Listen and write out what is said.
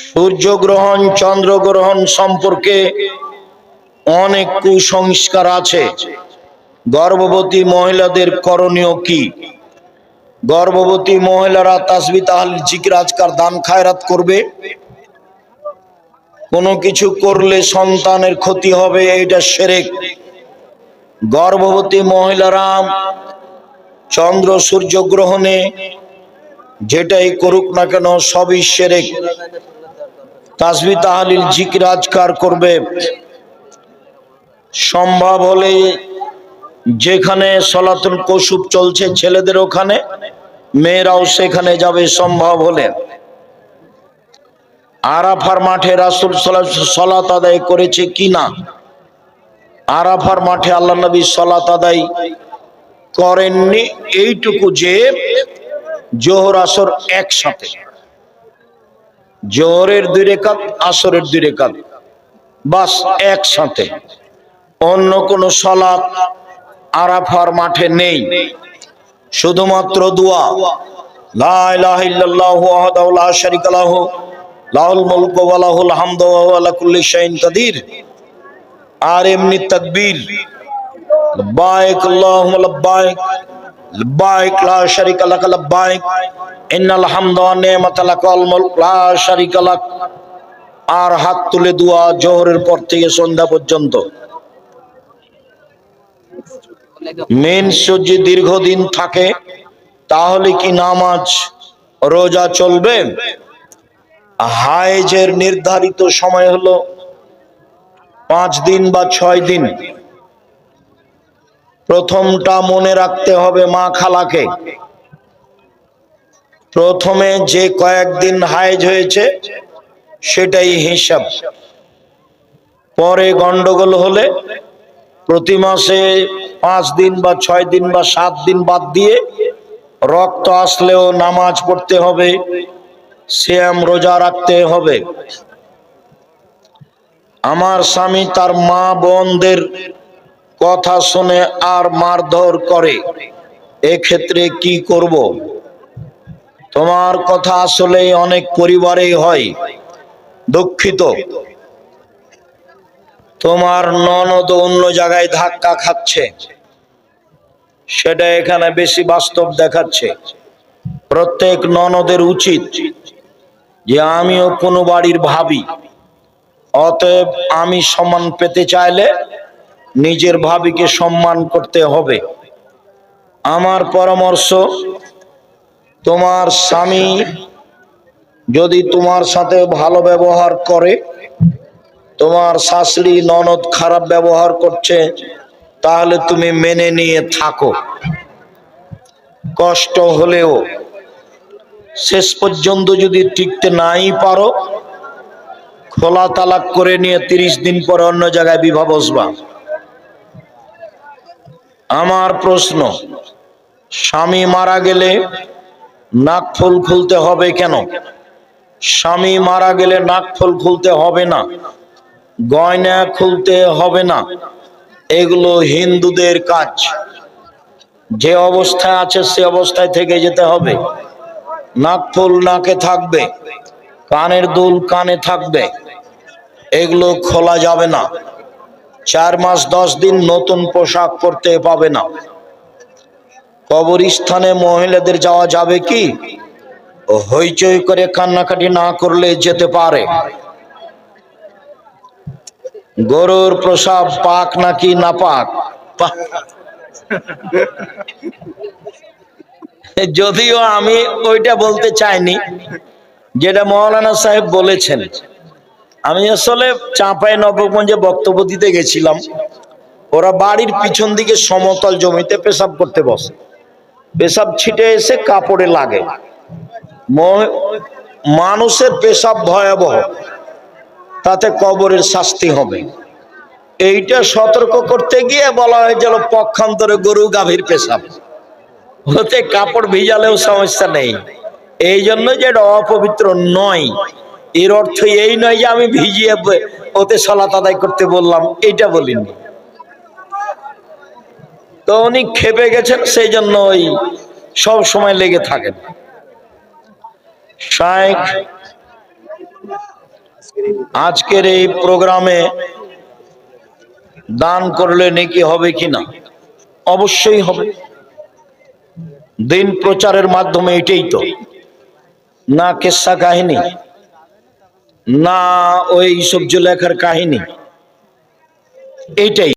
সূর্যগ্রহণ চন্দ্রগ্রহণ সম্পর্কে অনেক কুসংস্কার আছে। গর্ভবতী মহিলাদের করণীয় কি? গর্ভবতী মহিলারা তাসবিহ তাহলিল জিকির আজকার দান খায়রাত করবে। কোনো কিছু করলে সন্তানের ক্ষতি হবে, এটা শিরক। গর্ভবতী মহিলারা চন্দ্র সূর্য গ্রহণে যেটাই করুক না কেন সবই শিরক। তাসবিহ তাহলিল জিকির আজকার করবে। সম্ভব হলে যেখানে সলাতুল কুসুফ চলছে ছেলেদের ওখানে, মেয়েরাও সেখানে যাবে সম্ভব হলে। আরাফার মাঠে রাসূল সাল্লাল্লাহু আলাইহি ওয়াসাল্লাম সালাত আদায় করেছে কিনা? আরাফার মাঠে আল্লাহ নবী সালাত আদায় করেননি, এইটুকু যে জোহর আসর একসাথে, জোহরের 2 রাকাত আসরের 2 রাকাত, বাস একসাথে। অন্য কোন সালাত আরাফার মাঠে নেই। শুধুমাত্র দোয়া, লা ইলাহা ইল্লাল্লাহু ওয়াহদাহু লা শারীকা লাহু লাহুল মুলকু ওয়া লাহুল হামদু ওয়া হুয়া আলা কুল্লি শাইইন কাদির। আর এমনি তাকবীর, লাব্বাইক আল্লাহুম্মা লাব্বাইক লাব্বাইক লা শারীকা লাক লাব্বাইক ইন্নাল হামদা ওয়ান নি'মাতা লাকাল মুলক লা শারীকা লাক। আর হাত তুলে দোয়া জোহরের পর থেকে সন্ধ্যা পর্যন্ত। মেন্স যদি দীর্ঘদিন থাকে তাহলে কি নামাজ রোজা চলবে? হায়েজের নির্ধারিত সময় হলো 5 দিন বা 6 দিন। প্রথমটা মনে রাখতে হবে মা খালাকে, প্রথমে যে কয়েকদিন হায়েজ হয়েছে সেটাই হিসাব। পরে গন্ডগোল হলে প্রতি মাসে 5 দিন বা 6 দিন বা 7 দিন বাদ দিয়ে রক্ত আসলেও নামাজ পড়তে হবে, সিয়াম রোজা রাখতে হবে। আমার স্বামী তার মা বোনদের কথা শুনে আর মারধর করে, এক্ষেত্রে কি করব? তোমার কথা আসলে অনেক পরিবারেই হয়, দুঃখিত। তোমার ননদ অন্য জায়গায় ধাক্কা খাচ্ছে, সেটা এখানে বেশি বাস্তব দেখাচ্ছে। প্রত্যেক ননদের উচিত যে আমিও কোনো বাড়ির ভাবি, অতএব আমি সম্মান পেতে চাইলে নিজের ভাবিকে সম্মান করতে হবে। আমার পরামর্শ, তোমার স্বামী যদি তোমার সাথে ভালো ব্যবহার করে, তোমার শাশুড়ি ননদ খারাপ ব্যবহার করছে, তাহলে তুমি মেনে নিয়ে থাকো। কষ্ট হলেও শেষ পর্যন্ত যদি টিকতে নাই পারো, খোলা তালাক করে নিয়ে 30 দিন পরে অন্য জায়গায় বিবাহ বসবা। আমার প্রশ্ন, স্বামী মারা গেলে নাকফুল খুলতে হবে কেন? স্বামী মারা গেলে নাকফুল খুলতে হবে না, গয়না খুলতে হবে না, এগুলো হিন্দুদের কাজ। যে অবস্থায় আছে সে অবস্থায় থেকে যেতে হবে। নাকফুল নাকে থাকবে, কানের দুল কানে থাকবে, এগুলো খোলা যাবে না। 4 মাস 10 দিন নতুন পোশাক পরতে পাবে না। কবরস্থানে মহিলাদের যাওয়া যাবে কি? হইচই করে কান্নাকাটি না করলে যেতে পারে। গরুর প্রসাব পাক নাকি না পাক? যদিও আমি ওইটা বলতে চাইনি যেটা মৌলানা সাহেব বলেছেন। আমি আসলে চাঁপাইনবাবগঞ্জে বক্তব্য দিতে গেছিলাম। ওরা বাড়ির পিছন দিকে সমতল জমিতে পেশাব করতে বসে, পেশাব ছিটে এসে কাপড়ে লাগে। মানুষের পেশাব ভয়াবহ, তাতে কবরের শাস্তি হবে। এইটা সতর্ক করতে গিয়ে বলা হয়েছিল পক্ষান্তরে গরু গাভীর পেশাব, ওতে কাপড় ভিজালেও সমস্যা নেই। এই জন্য যে এটা অপবিত্র নয়, এর অর্থ এই নয় যে আমি ভিজিয়ে ওতে সালাত আদায় করতে বললাম, এইটা বলিনি। তো উনি খেপে গেছেন, সেই জন্য ওই সব সময় লেগে থাকেন। শাইখ আজকের এই প্রোগ্রামে দান করলে নেকি হবে কিনা? অবশ্যই হবে। দিন প্রচারের মাধ্যমে এটাই তো, না কিস্সা কাহিনী, না ওই সব লেখার কাহিনী, এইটাই।